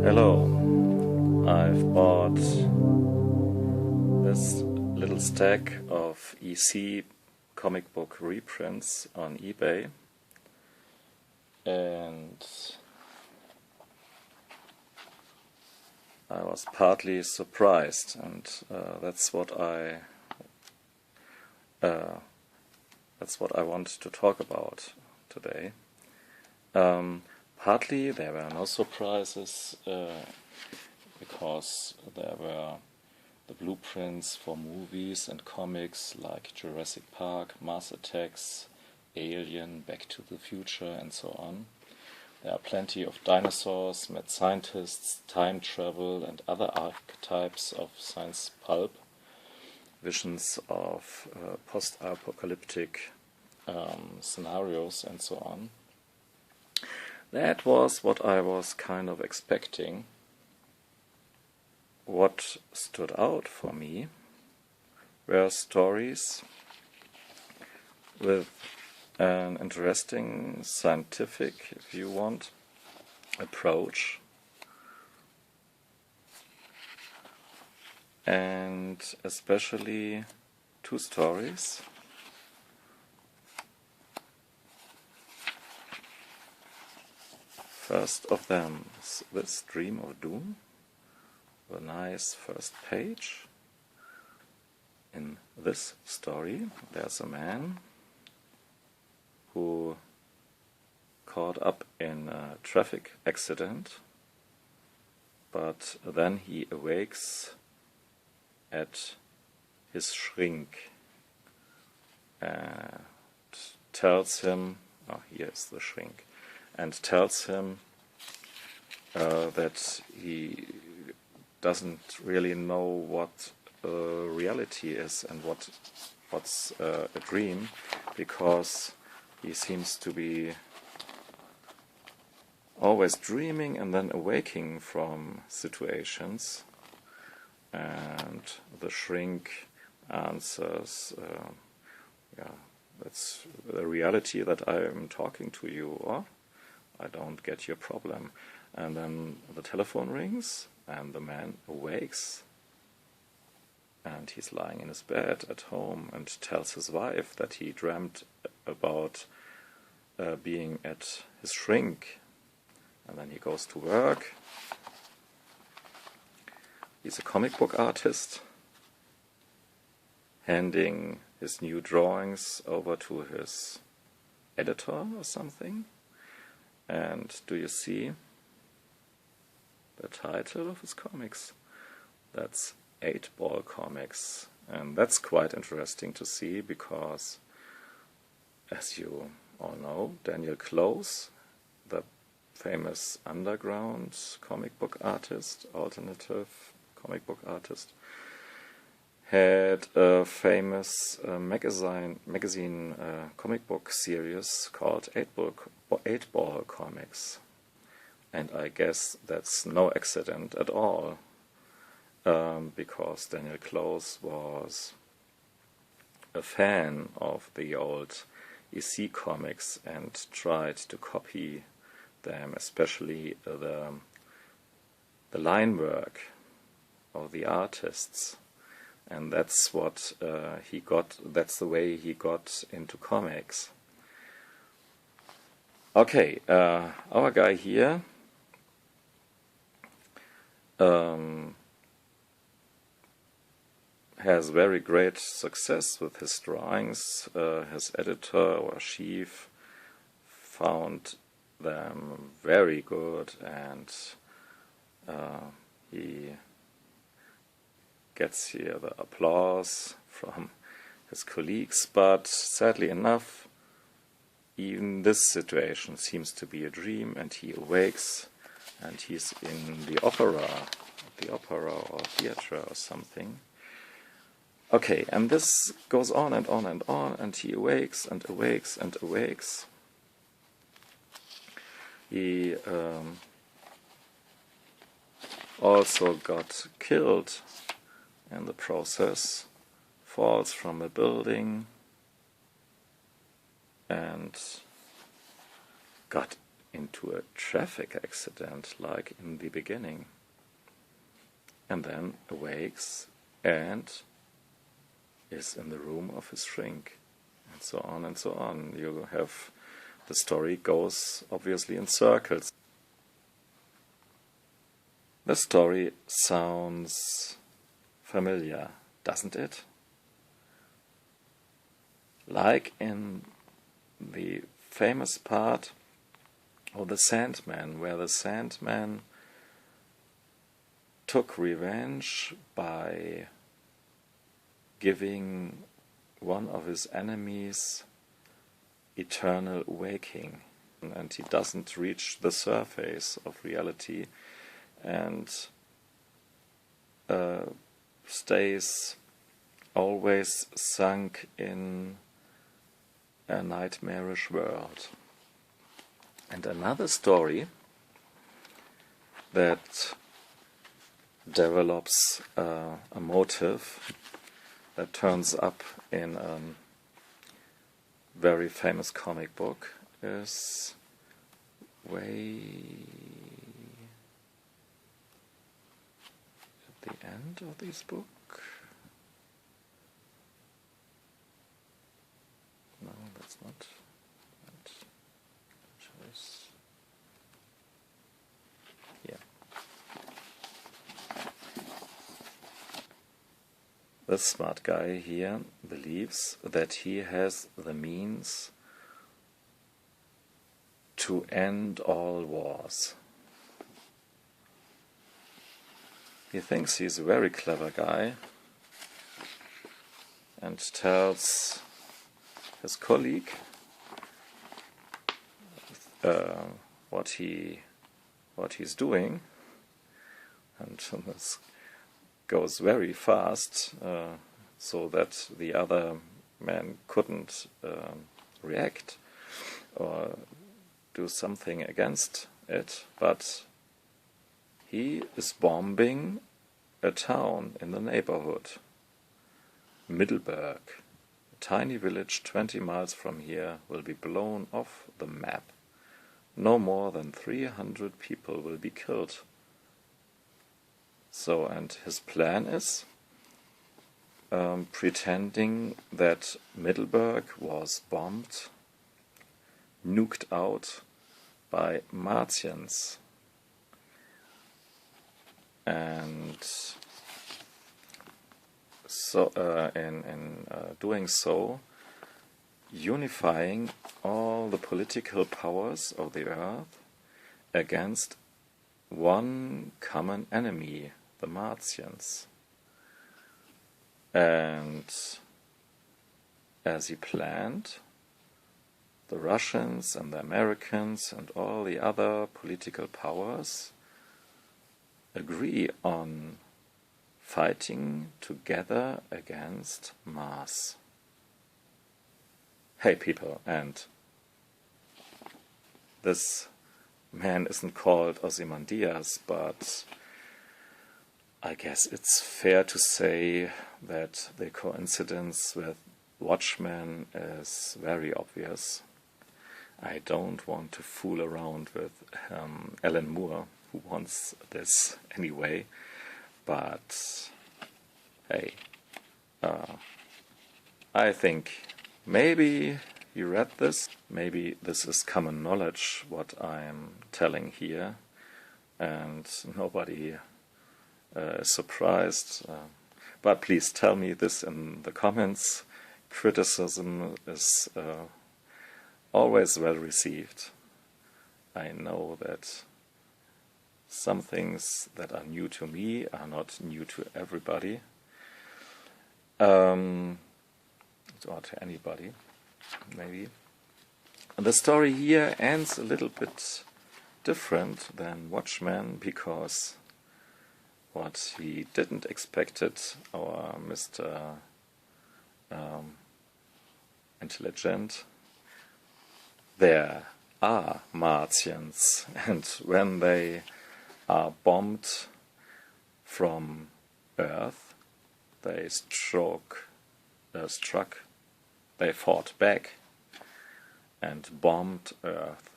Hello, I've bought this little stack of EC comic book reprints on eBay, and I was partly surprised, and that's what I want to talk about today. Partly there were no surprises because there were the blueprints for movies and comics like Jurassic Park, Mars Attacks, Alien, Back to the Future and so on. There are plenty of dinosaurs, mad scientists, time travel and other archetypes of science pulp, visions of post-apocalyptic scenarios and so on. That was what I was kind of expecting. What stood out for me were stories with an interesting scientific, if you want, approach, and especially two stories. First of them is this Dream of Doom, a nice first page. In this story there's a man who caught up in a traffic accident, but then he awakes at his shrink and tells him, oh, here is the shrink, and tells him that he doesn't really know what reality is and what's a dream, because he seems to be always dreaming and then awaking from situations. And the shrink answers, yeah, that's the reality that I am talking to you, or I don't get your problem. And then the telephone rings and the man awakes, and he's lying in his bed at home and tells his wife that he dreamt about being at his shrink. And then he goes to work. He's a comic book artist, handing his new drawings over to his editor or something. And do you see the title of his comics? That's 8-Ball Comics. And that's quite interesting to see because, as you all know, Daniel Close, the famous underground comic book artist, alternative comic book artist, had a famous magazine comic book series called 8-Ball Comics. And I guess that's no accident at all, because Daniel Close was a fan of the old EC comics and tried to copy them, especially the line work of the artists. And that's what he got, that's the way he got into comics. Okay, our guy here has very great success with his drawings. His editor or chief found them very good, and he gets here the applause from his colleagues, but sadly enough, even this situation seems to be a dream, and he awakes and he's in the opera or theater or something, Okay, and this goes on and on and on, and he awakes and awakes and awakes. He also got killed in the process, falls from a building, and got into a traffic accident like in the beginning, and then awakes and is in the room of his shrink, and so on and so on. You have, the story goes obviously in circles. The story sounds familiar, doesn't it? Like in the famous part of the Sandman, where the Sandman took revenge by giving one of his enemies eternal waking, and he doesn't reach the surface of reality and stays always sunk in a nightmarish world. And another story that develops a motive that turns up in a very famous comic book is way at the end of this book. No, that's not that choice. Yeah. The smart guy here believes that he has the means to end all wars. He thinks he's a very clever guy and tells his colleague what he's doing, and this goes very fast, so that the other man couldn't react or do something against it, but he is bombing a town in the neighborhood, Middelburg. A tiny village 20 miles from here will be blown off the map. No more than 300 people will be killed. So, and his plan is pretending that Middelburg was bombed, nuked out by Martians, and so in doing so, unifying all the political powers of the earth against one common enemy, the Martians. And as he planned, the Russians and the Americans and all the other political powers agree on fighting together against Mars. Hey people, and this man isn't called Ozymandias, but I guess it's fair to say that the coincidence with Watchmen is very obvious. I don't want to fool around with Alan Moore, who wants this anyway, but hey, I think maybe you read this, maybe this is common knowledge what I'm telling here, and nobody is surprised, but please tell me this in the comments. Criticism is always well received. I know that some things that are new to me are not new to everybody, or to anybody, maybe. And the story here ends a little bit different than Watchmen, because what he didn't expect it, our Mr. intelligent. There are Martians, and when they are bombed from Earth, they struck, they fought back and bombed Earth.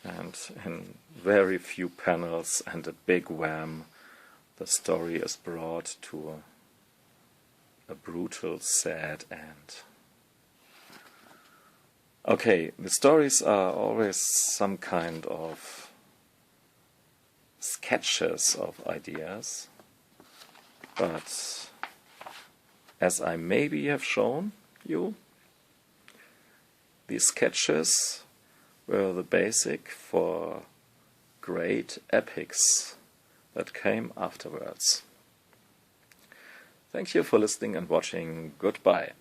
And in very few panels and a big wham, the story is brought to a brutal, sad end. Okay, the stories are always some kind of sketches of ideas, but as I maybe have shown you, these sketches were the basic for great epics that came afterwards. Thank you for listening and watching. Goodbye.